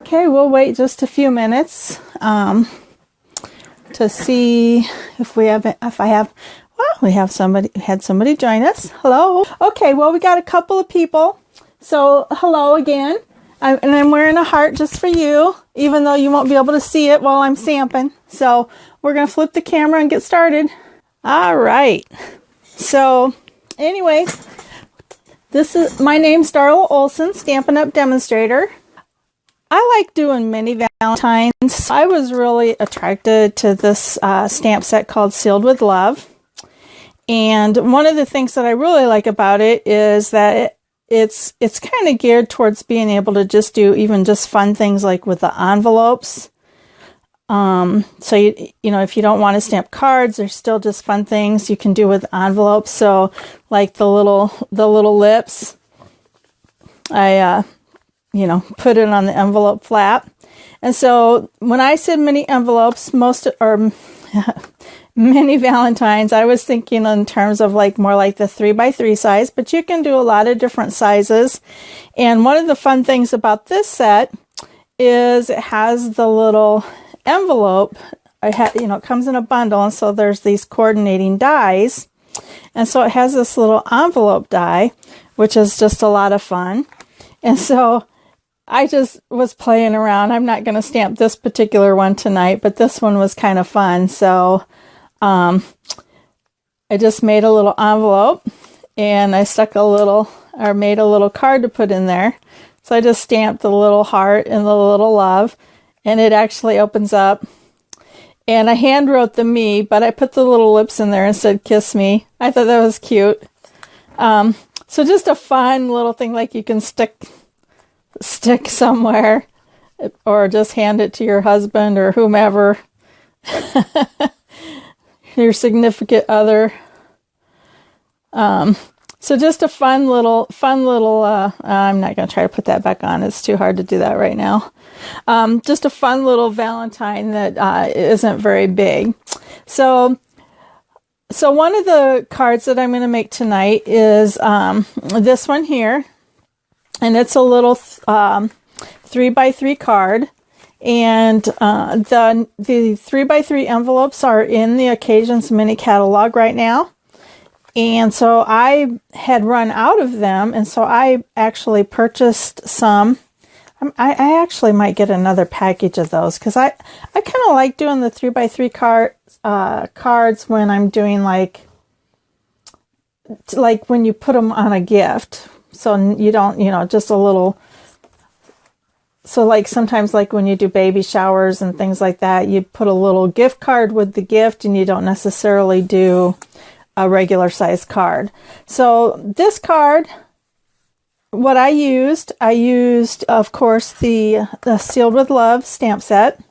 Okay, we'll wait just a few minutes to see if we have, we had somebody join us. Hello. Okay, well, we got a couple of people. So, hello again. And I'm wearing a heart just for you, even though you won't be able to see it while I'm stamping. So, we're going to flip the camera and get started. All right. So, anyway, my name's Darla Olson, Stampin' Up Demonstrator. I like doing mini Valentines. I was really attracted to this stamp set called Sealed with Love. And one of the things that I really like about it is that it's kind of geared towards being able to just do even just fun things like with the envelopes. So you know, if you don't want to stamp cards, there's still just fun things you can do with envelopes. So like the little lips, I put it on the envelope flap. And so when I said mini envelopes, mini Valentines, I was thinking in terms of more like the 3x3 size, but you can do a lot of different sizes. And one of the fun things about this set is it has the little envelope. It comes in a bundle, and so there's these coordinating dies. And so it has this little envelope die, which is just a lot of fun. And so I just was playing around. I'm not going to stamp this particular one tonight, but this one was kind of fun. So I just made a little envelope, and I made a little card to put in there. So I just stamped the little heart and the little love, and it actually opens up. And I hand wrote the me, but I put the little lips in there and said, "Kiss me." I thought that was cute. So just a fun little thing like you can stick somewhere, or just hand it to your husband or whomever, your significant other. So just a fun little, I'm not going to try to put that back on. It's too hard to do that right now. Just a fun little Valentine that isn't very big. So one of the cards that I'm going to make tonight is this one here. And it's a little 3x3 card. And the 3x3 envelopes are in the Occasions mini catalog right now. And so I had run out of them, and so I actually purchased some. I actually might get another package of those, because I kind of like doing the 3x3 cards when I'm doing like when you put them on a gift. So you don't, just a little. So like sometimes like when you do baby showers and things like that, you put a little gift card with the gift, and you don't necessarily do a regular size card. So this card, what I used, of course, the Sealed with Love stamp set.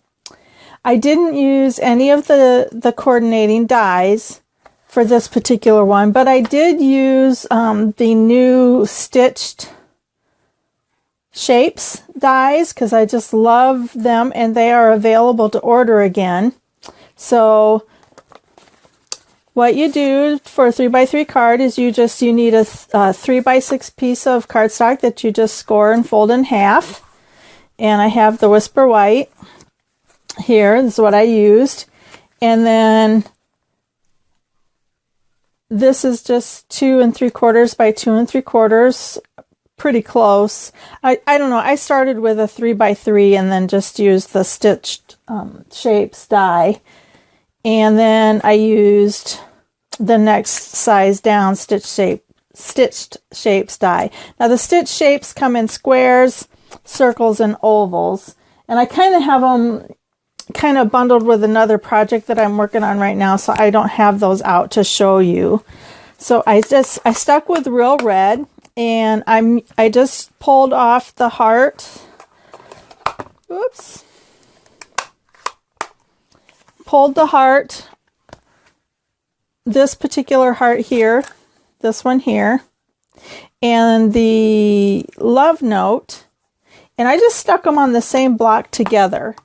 I didn't use any of the coordinating dies for this particular one, but I did use the new stitched shapes dies, because I just love them, and they are available to order again. So what you do for a 3x3 card is you need a 3x6 piece of cardstock that you just score and fold in half. And I have the Whisper White here. This is what I used. And then this is just 2 3/4 by 2 3/4, pretty close. I don't know. I started with a 3x3 and then just used the stitched shapes die. And then I used the next size down stitched shapes die. Now the stitched shapes come in squares, circles, and ovals. And I kind of have them kind of bundled with another project that I'm working on right now, so I don't have those out to show you. So I stuck with Real Red, and I just pulled off the heart. Oops. Pulled the heart, this particular heart here, this one here, and the love note, and I just stuck them on the same block together,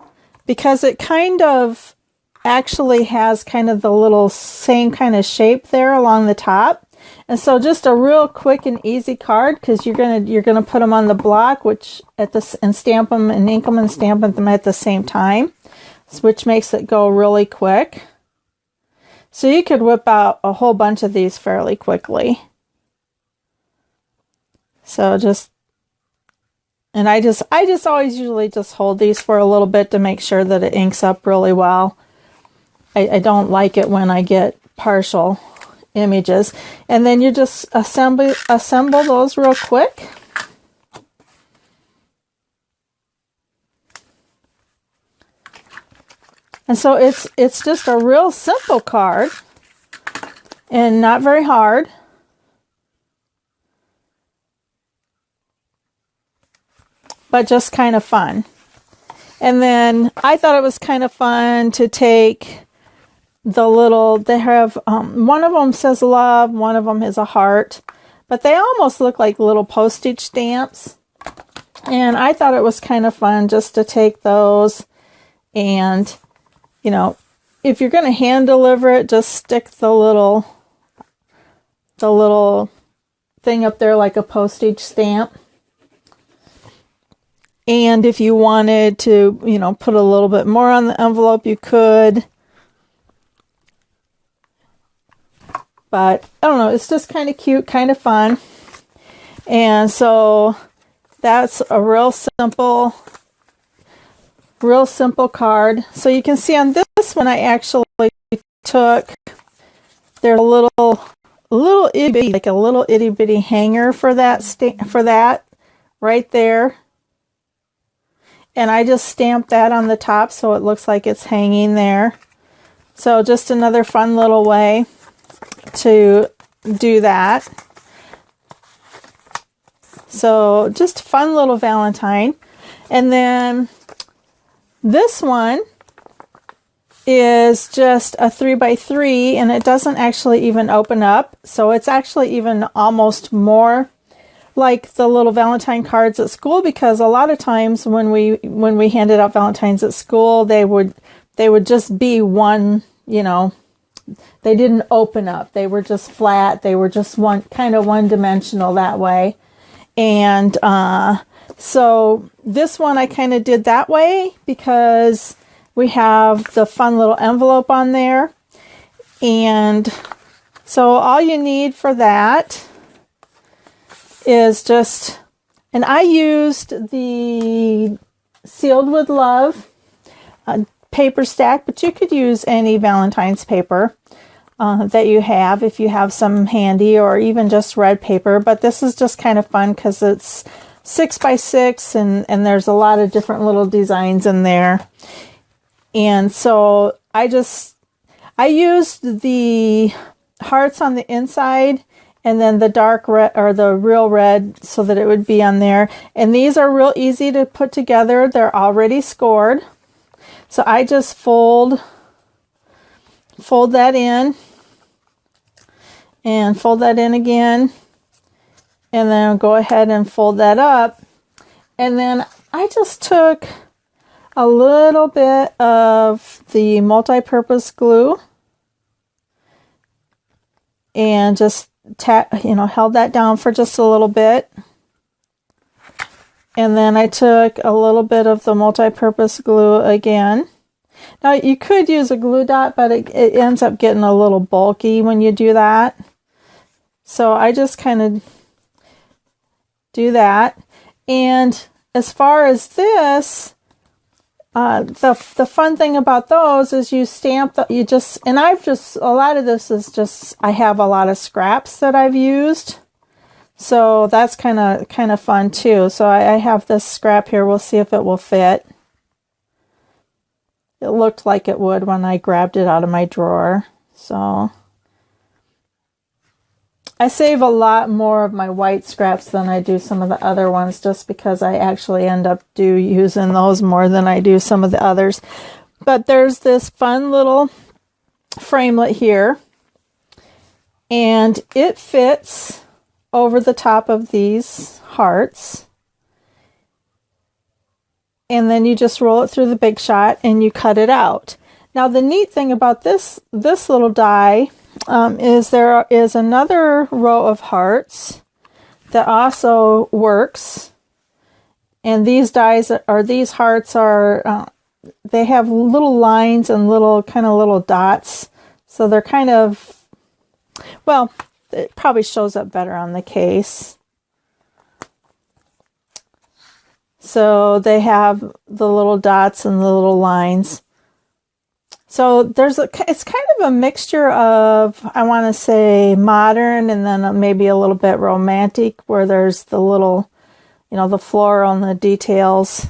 because it kind of actually has kind of the little same kind of shape there along the top. And so just a real quick and easy card, because you're gonna put them on the block, which and stamp them and ink them and stamp them at the same time, which makes it go really quick. So you could whip out a whole bunch of these fairly quickly. So and I just always usually just hold these for a little bit to make sure that it inks up really well. I don't like it when I get partial images. And then you just assemble those real quick. And so it's just a real simple card and not very hard. But just kind of fun. And then I thought it was kind of fun to take the little, they have, one of them says love, one of them is a heart, but they almost look like little postage stamps. And I thought it was kind of fun just to take those and, you know, if you're going to hand deliver it, just stick the little thing up there like a postage stamp. And if you wanted to, you know, put a little bit more on the envelope, you could. But I don't know, it's just kind of cute, kind of fun. And so that's a real simple card. So you can see on this one, I actually took, there's a little itty bitty hanger for that right there. And I just stamped that on the top so it looks like it's hanging there. So just another fun little way to do that. So just fun little Valentine. And then this one is just a 3x3 and it doesn't actually even open up. So it's actually even almost more like the little Valentine cards at school, because a lot of times when we handed out Valentines at school, they would just be one, you know, they didn't open up. They were just flat. They were just kind of one dimensional that way. And so this one I kind of did that way because we have the fun little envelope on there. And so all you need for that is just, and I used the Sealed with Love paper stack, but you could use any Valentine's paper that you have if you have some handy, or even just red paper. But this is just kind of fun because it's 6x6 and there's a lot of different little designs in there. And so I used the hearts on the inside and then the dark red, or the real red, so that it would be on there. And these are real easy to put together. They're already scored. So I just fold that in and fold that in again. And then I'll go ahead and fold that up. And then I just took a little bit of the multi-purpose glue and just held that down for just a little bit. And then I took a little bit of the multi-purpose glue again. Now you could use a glue dot, but it ends up getting a little bulky when you do that. So I just kind of do that. And as far as this, the fun thing about those is you stamp and a lot of this is just, I have a lot of scraps that I've used. So that's kind of fun too. So I have this scrap here. We'll see if it will fit. It looked like it would when I grabbed it out of my drawer. So I save a lot more of my white scraps than I do some of the other ones, just because I actually end up using those more than I do some of the others. But there's this fun little framelit here, and it fits over the top of these hearts. And then you just roll it through the Big Shot and you cut it out. Now the neat thing about this little die, is there is another row of hearts that also works. And these dies are, these hearts are, they have little lines and little dots. So they're kind of, well, it probably shows up better on the case. So they have the little dots and the little lines. So it's kind of a mixture of, I want to say modern and then maybe a little bit romantic, where there's the little, the floral and the details.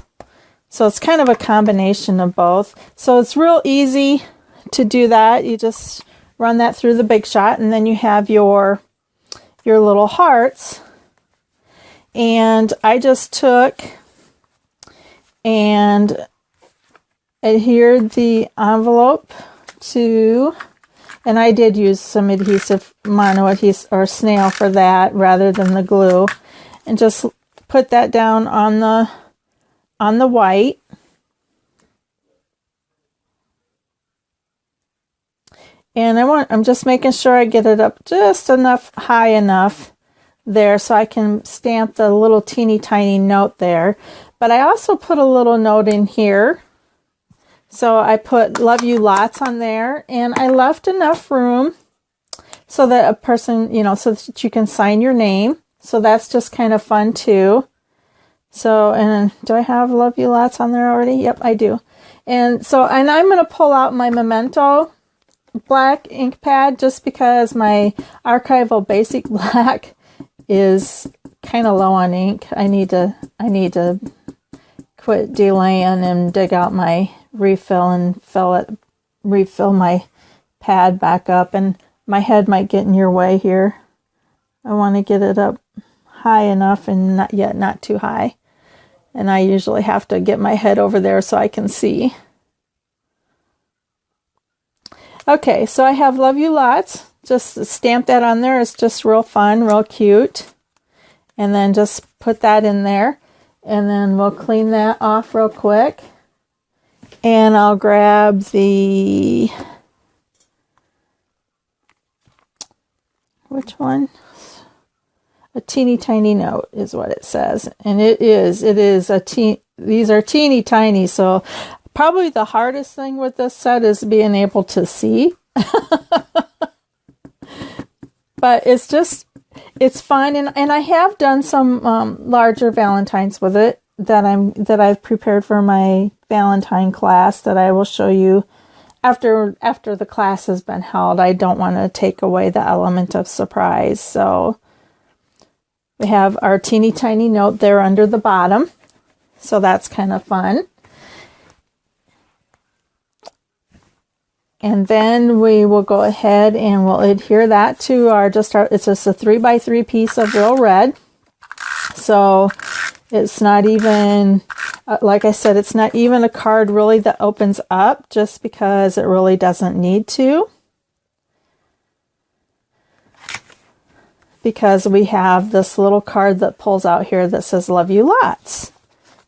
So it's kind of a combination of both. So it's real easy to do that. You just run that through the Big Shot, and then you have your little hearts. And I just took and adhered the envelope to, and I did use some adhesive, mono adhesive or snail for that rather than the glue, and just put that down on the white. And I'm just making sure I get it up just high enough there so I can stamp the little teeny tiny note there. But I also put a little note in here. So I put "Love You Lots" on there, and I left enough room so that a person, so that you can sign your name. So that's just kind of fun too. So, and do I have "Love You Lots" on there already? Yep, I do. And I'm going to pull out my Memento black ink pad just because my Archival Basic Black is kind of low on ink. I need to quit delaying and dig out my refill and refill my pad back up. And my head might get in your way here. I want to get it up high enough and not too high. And I usually have to get my head over there so I can see. Okay, so I have "Love You Lots." Just stamp that on there. It's just real fun, real cute. And then just put that in there. And then we'll clean that off real quick. And I'll grab the, which one? A teeny tiny note is what it says. And it is these are teeny tiny. So probably the hardest thing with this set is being able to see. But it's fun. And I have done some larger Valentines with it that I've prepared for my Valentine class that I will show you after the class has been held. I don't want to take away the element of surprise. So we have our teeny tiny note there under the bottom. So that's kind of fun. And then we will go ahead and we'll adhere that to it's just a 3x3 piece of real red. So it's not even, like I said, it's not even a card really that opens up, just because it really doesn't need to. Because we have this little card that pulls out here that says "Love You Lots."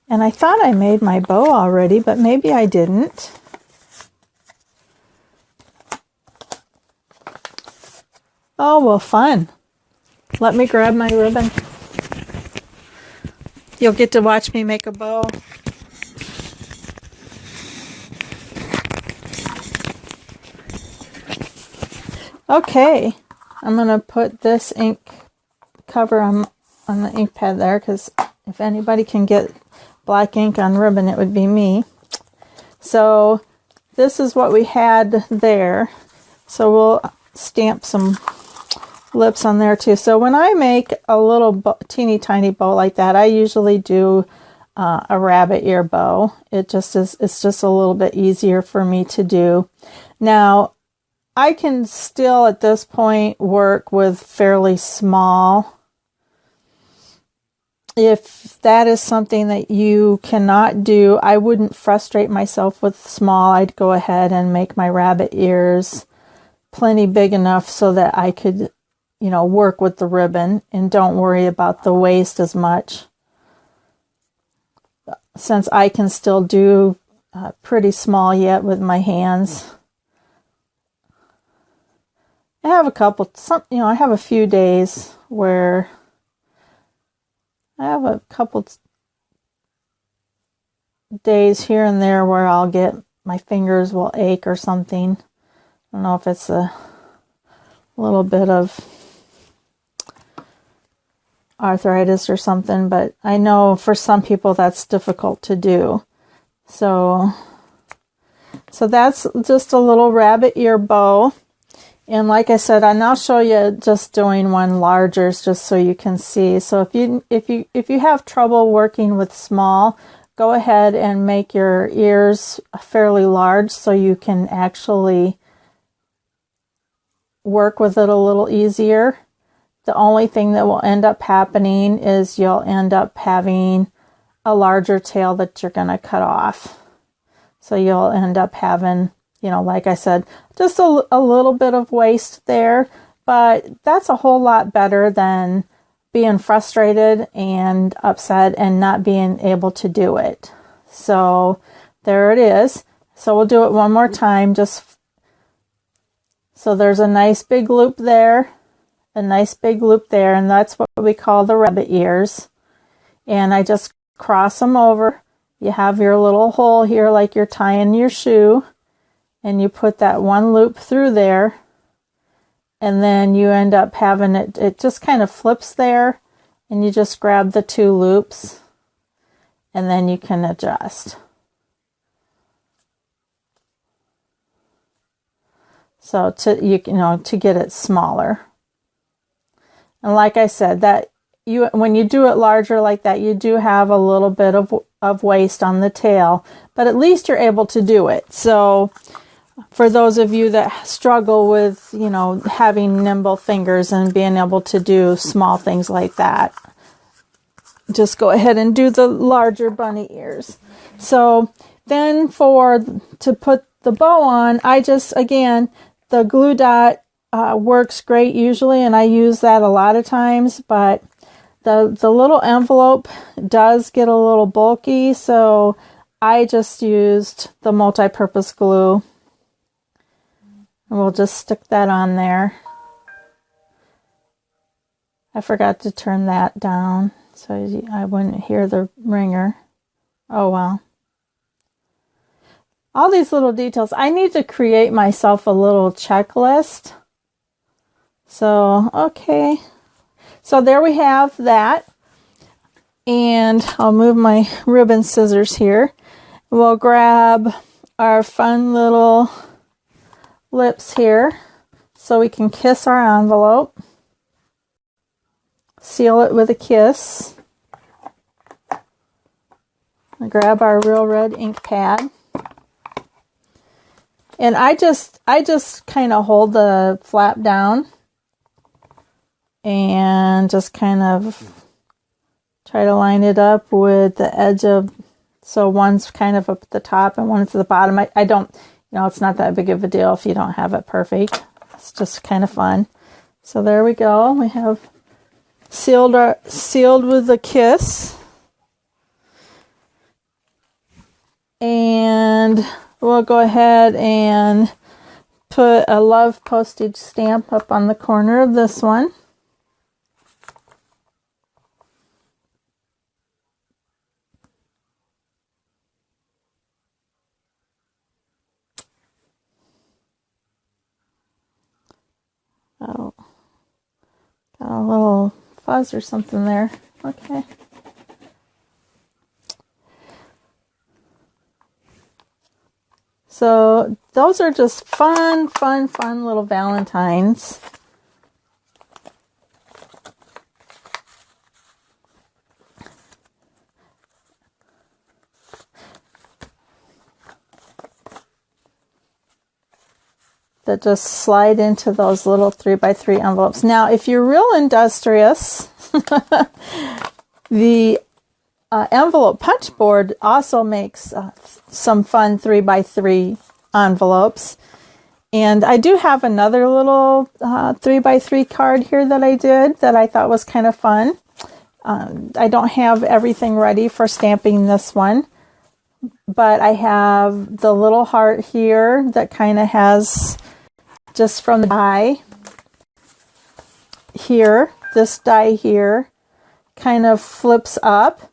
And I thought I made my bow already, but maybe I didn't. Oh, well, fun. Let me grab my ribbon. You'll get to watch me make a bow. Okay, I'm going to put this ink cover on the ink pad there, because if anybody can get black ink on ribbon, it would be me. So this is what we had there. So we'll stamp some lips on there too. So when I make a little teeny tiny bow like that, I usually do a rabbit ear bow. It's just a little bit easier for me to do. Now I can still at this point work with fairly small. If that is something that you cannot do, I wouldn't frustrate myself with small. I'd go ahead and make my rabbit ears plenty big enough so that I could, work with the ribbon and don't worry about the waist as much. Since I can still do pretty small yet with my hands. I have a couple, I have a few days where I have a couple days here and there where I'll get, my fingers will ache or something. I don't know if it's a little bit of arthritis or something, but I know for some people that's difficult to do. So that's just a little rabbit ear bow. And like I said, I'll show you just doing one larger just so you can see. So if you have trouble working with small, go ahead and make your ears fairly large so you can actually work with it a little easier. The only thing that will end up happening is you'll end up having a larger tail that you're going to cut off. So you'll end up having, like I said, just a little bit of waste there, but that's a whole lot better than being frustrated and upset and not being able to do it. So there it is. So we'll do it one more time. So there's a nice big loop there, and that's what we call the rabbit ears. And I just cross them over. You have your little hole here like you're tying your shoe, and you put that one loop through there, and then you end up having it just kind of flips there, and you just grab the two loops, and then you can adjust. So to get it smaller. And like I said, that when you do it larger like that, you do have a little bit of waste on the tail, but at least you're able to do it. So for those of you that struggle with, having nimble fingers and being able to do small things like that, just go ahead and do the larger bunny ears. So then to put the bow on, again, the glue dot works great usually, and I use that a lot of times, but the little envelope does get a little bulky, so I just used the multi-purpose glue. And we'll just stick that on there. I forgot to turn that down so I wouldn't hear the ringer. Oh well. All these little details. I need to create myself a little checklist. So, okay. So there we have that. And I'll move my ribbon scissors here. We'll grab our fun little lips here so we can kiss our envelope. Seal it with a kiss. I'll grab our Real Red ink pad. And I just kind of hold the flap down and just kind of try to line it up with the edge of, so one's kind of up at the top and one's at the bottom. I don't, it's not that big of a deal if you don't have it perfect. It's just kind of fun. So there we go. We have sealed with a kiss. And we'll go ahead and put a love postage stamp up on the corner of this one. Oh, got a little fuzz or something there. Okay. So those are just fun little Valentines. That just slide into those little 3x3 envelopes. Now, if you're real industrious, the envelope punch board also makes some fun 3x3 envelopes. And I do have another little 3x3 card here that I did that I thought was kind of fun. I don't have everything ready for stamping this one, but I have the little heart here that kind of has, just from the die, here, this die here, kind of flips up.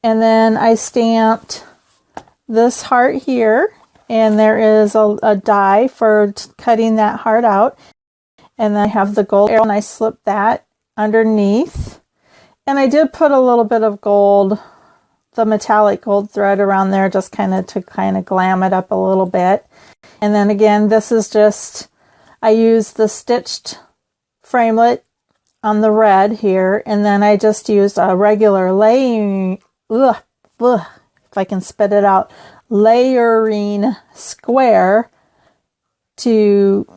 And then I stamped this heart here, and there is a die for cutting that heart out. And then I have the gold arrow, and I slipped that underneath. And I did put a little bit of gold, the metallic gold thread around there, just to glam it up a little bit. And then again, this is just, I used the stitched framelit on the red here, and then I just used a regular layering, if I can spit it out, layering square to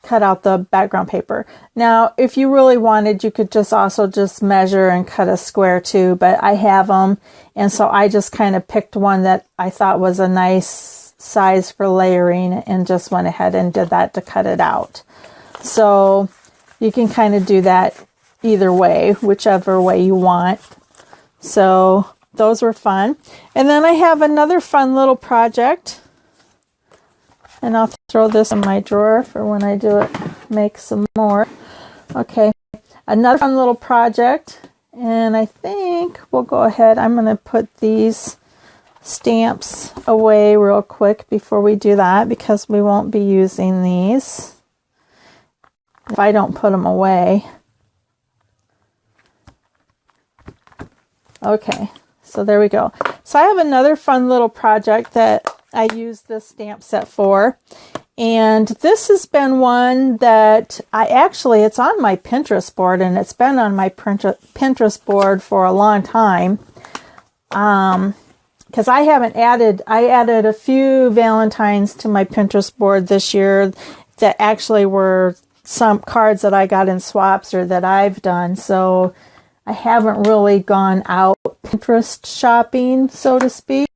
cut out the background paper. Now, if you really wanted, you could also just measure and cut a square too, but I have them, and so I just kind of picked one that I thought was a nice size for layering and just went ahead and did that to cut it out. So you can kind of do that either way, whichever way you want. So those were fun. And then I have another fun little project, and I'll throw this in my drawer for when I do it, make some more. Okay, another fun little project, and I think we'll go ahead. I'm going to put these stamps away real quick before we do that, because we won't be using these if I don't put them away. Okay, so there we go. So I have another fun little project that I use this stamp set for, and this has been one that it's on my Pinterest board, and it's been on my Pinterest board for a long time, because I added a few Valentines to my Pinterest board this year that actually were some cards that I got in swaps or that I've done, so I haven't really gone out Pinterest shopping, so to speak.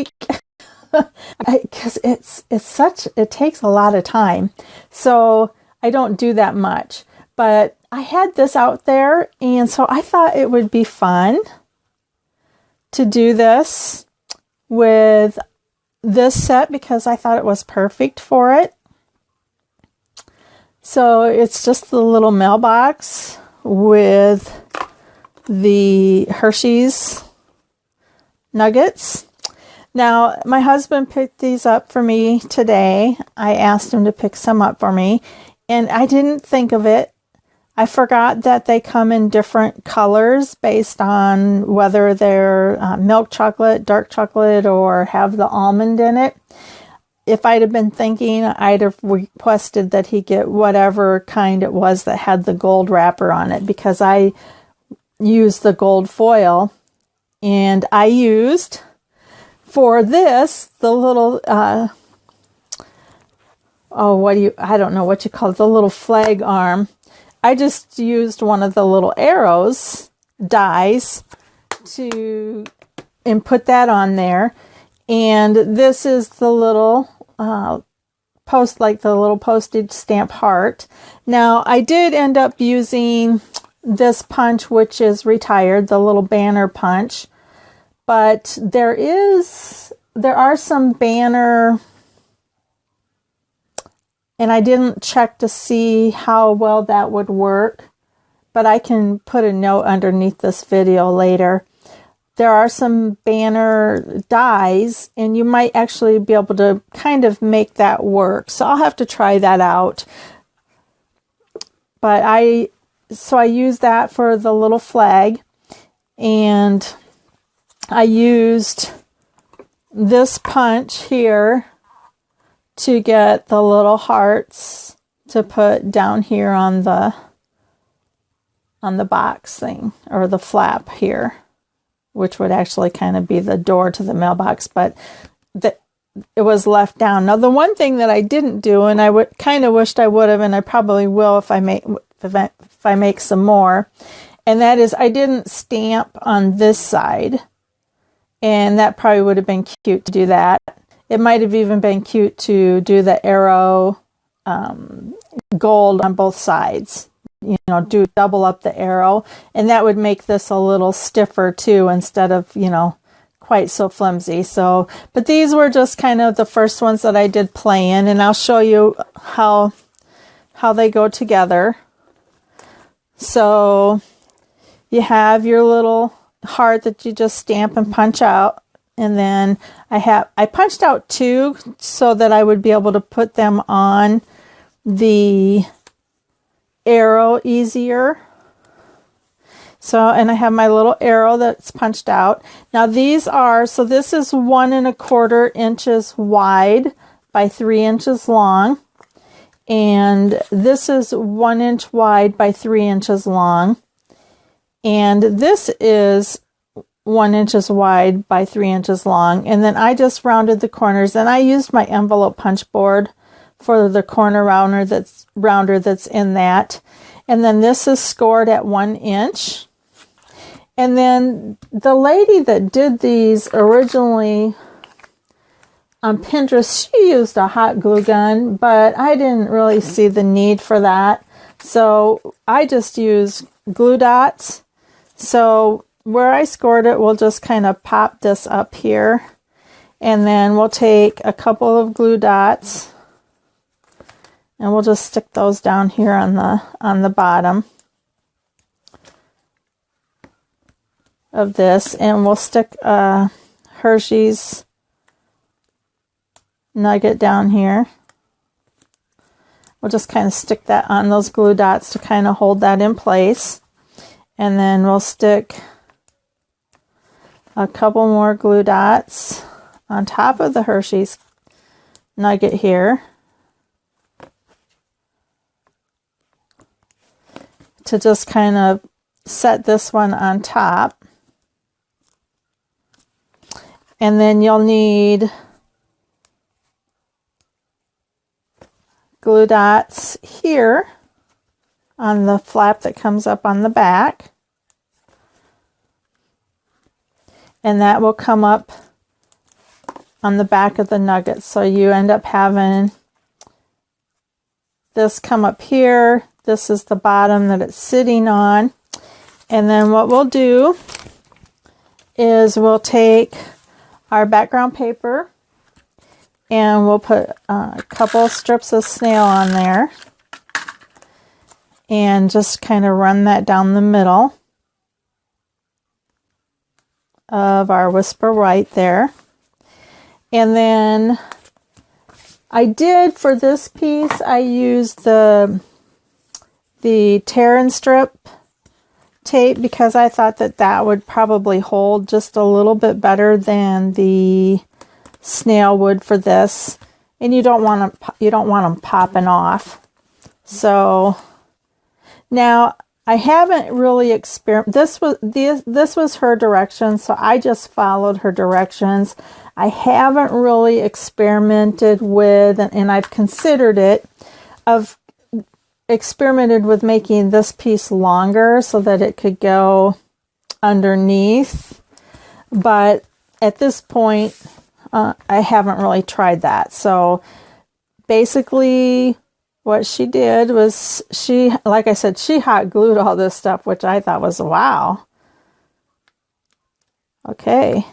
Because it takes a lot of time, so I don't do that much. But I had this out there, and so I thought it would be fun to do this with this set because I thought it was perfect for it. So it's just the little mailbox with the Hershey's nuggets. Now, my husband picked these up for me today. I asked him to pick some up for me, and I didn't think of it. I forgot that they come in different colors based on whether they're milk chocolate, dark chocolate, or have the almond in it. If I'd have been thinking, I'd have requested that he get whatever kind it was that had the gold wrapper on it, because I used the gold foil, and I used... for this, the little, I don't know what you call it, the little flag arm. I just used one of the little arrows, dies, and put that on there. And this is the little the little postage stamp heart. Now, I did end up using this punch, which is retired, the little banner punch. But there are some banner, and I didn't check to see how well that would work, but I can put a note underneath this video later. There are some banner dies, and you might actually be able to kind of make that work. So I'll have to try that out. But I used that for the little flag, and I used this punch here to get the little hearts to put down here on the box thing, or the flap here, which would actually kind of be the door to the mailbox, but it was left down. Now, the one thing that I didn't do, and I kind of wished I would have, and I probably will if I make some more, and that is I didn't stamp on this side. And that probably would have been cute to do that. It might have even been cute to do the arrow gold on both sides. Do double up the arrow. And that would make this a little stiffer too, instead of, quite so flimsy. So, but these were just kind of the first ones that I did play in. And I'll show you how they go together. So you have your little heart that you just stamp and punch out. And then I punched out 2 so that I would be able to put them on the arrow easier. So, and I have my little arrow that's punched out. Now these are, so this is 1 1/4 inches wide by 3 inches long. And this is 1 inch wide by 3 inches long. And this is 1 inches wide by 3 inches long. And then I just rounded the corners, and I used my envelope punch board for the corner rounder that's in that. And then this is scored at 1 inch. And then the lady that did these originally on Pinterest, she used a hot glue gun, but I didn't really see the need for that. So I just use glue dots. So where I scored it, we'll just kind of pop this up here. And then we'll take a couple of glue dots and we'll just stick those down here on the bottom of this. And we'll stick a Hershey's nugget down here. We'll just kind of stick that on those glue dots to kind of hold that in place. And then we'll stick a couple more glue dots on top of the Hershey's nugget here to just kind of set this one on top. And then you'll need glue dots here on the flap that comes up on the back. And that will come up on the back of the nugget. So you end up having this come up here. This is the bottom that it's sitting on. And then what we'll do is we'll take our background paper and we'll put a couple strips of snail on there and just kind of run that down the middle of our Whisper White there. And then I did, for this piece, I used the tear and strip tape because I thought that would probably hold just a little bit better than the snail would for this. And you don't want them popping off. So now I haven't really experimented. This was her directions, so I just followed her directions. I haven't really experimented with, and I've considered it, experimented with making this piece longer so that it could go underneath. But at this point, I haven't really tried that. So basically what she did was like I said, she hot glued all this stuff, which I thought was wow. Okay.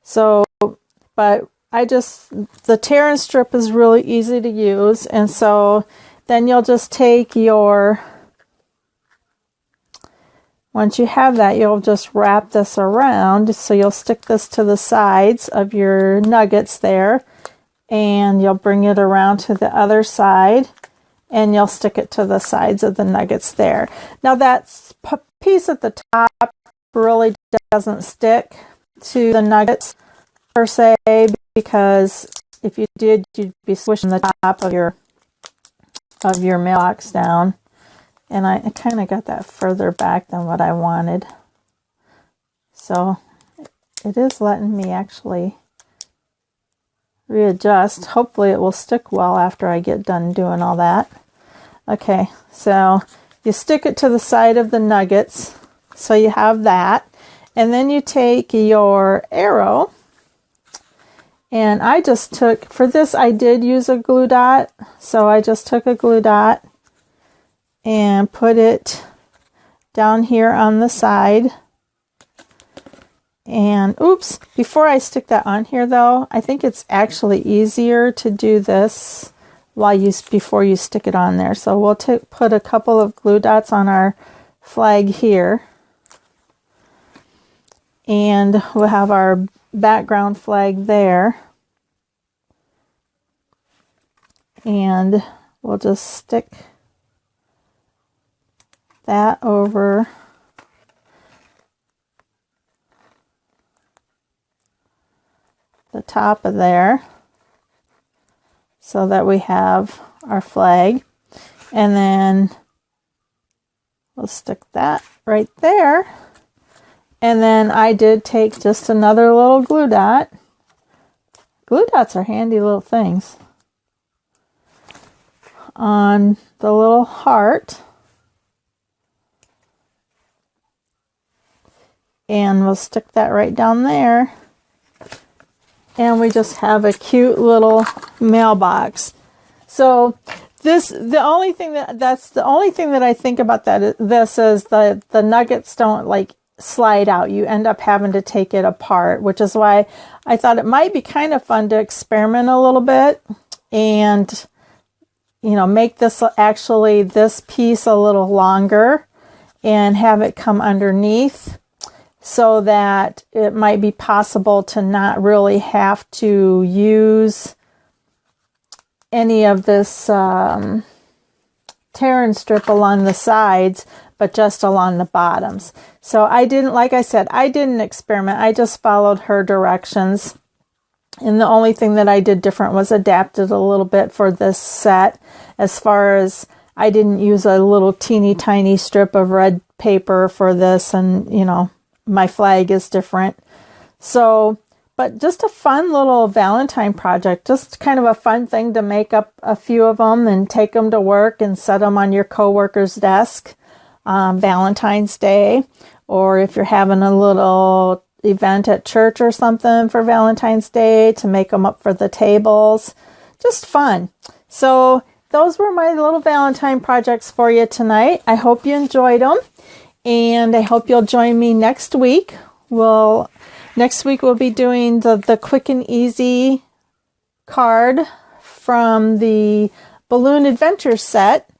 So, but the tear and strip is really easy to use. And so then you'll just take once you have that, you'll just wrap this around. So you'll stick this to the sides of your nuggets there. And you'll bring it around to the other side and you'll stick it to the sides of the nuggets there. Now that piece at the top really doesn't stick to the nuggets per se, because if you did, you'd be squishing the top of your mailbox down. And I kind of got that further back than what I wanted. So it is letting me actually readjust. Hopefully it will stick well after I get done doing all that. Okay, so you stick it to the side of the nuggets. So you have that. And then you take your arrow. And I just took, for this I did use a glue dot. So I just took a glue dot and put it down here on the side. And oops, before I stick that on here though, I think it's actually easier to do this before you stick it on there. So we'll put a couple of glue dots on our flag here. And we'll have our background flag there. And we'll just stick that over the top of there so that we have our flag. And then we'll stick that right there. And then I did take just another little glue dot. Glue dots are handy little things. On the little heart. And we'll stick that right down there. And we just have a cute little mailbox. So the only thing that I think about this is the nuggets don't like slide out. You end up having to take it apart, which is why I thought it might be kind of fun to experiment a little bit and, you know, make this piece a little longer and have it come underneath so that it might be possible to not really have to use any of this tear and strip along the sides, but just along the bottoms. So like I said, I didn't experiment. I just followed her directions. And the only thing that I did different was adapted a little bit for this set. As far as I didn't use a little teeny tiny strip of red paper for this, and you know, my flag is different. So, but just a fun little Valentine project, just kind of a fun thing to make up a few of them and take them to work and set them on your coworker's desk Valentine's Day, or if you're having a little event at church or something for Valentine's Day, to make them up for the tables. Just fun. So those were my little Valentine projects for you tonight. I hope you enjoyed them, and I hope you'll join me next week. Next week we'll be doing the quick and easy card from the Balloon Adventure set.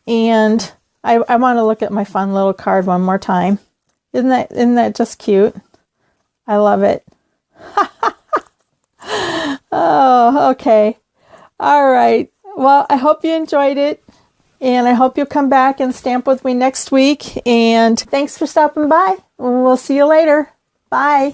And I want to look at my fun little card one more time. Isn't that just cute? I love it. Oh, okay. All right. Well, I hope you enjoyed it. And I hope you'll come back and stamp with me next week. And thanks for stopping by. We'll see you later. Bye.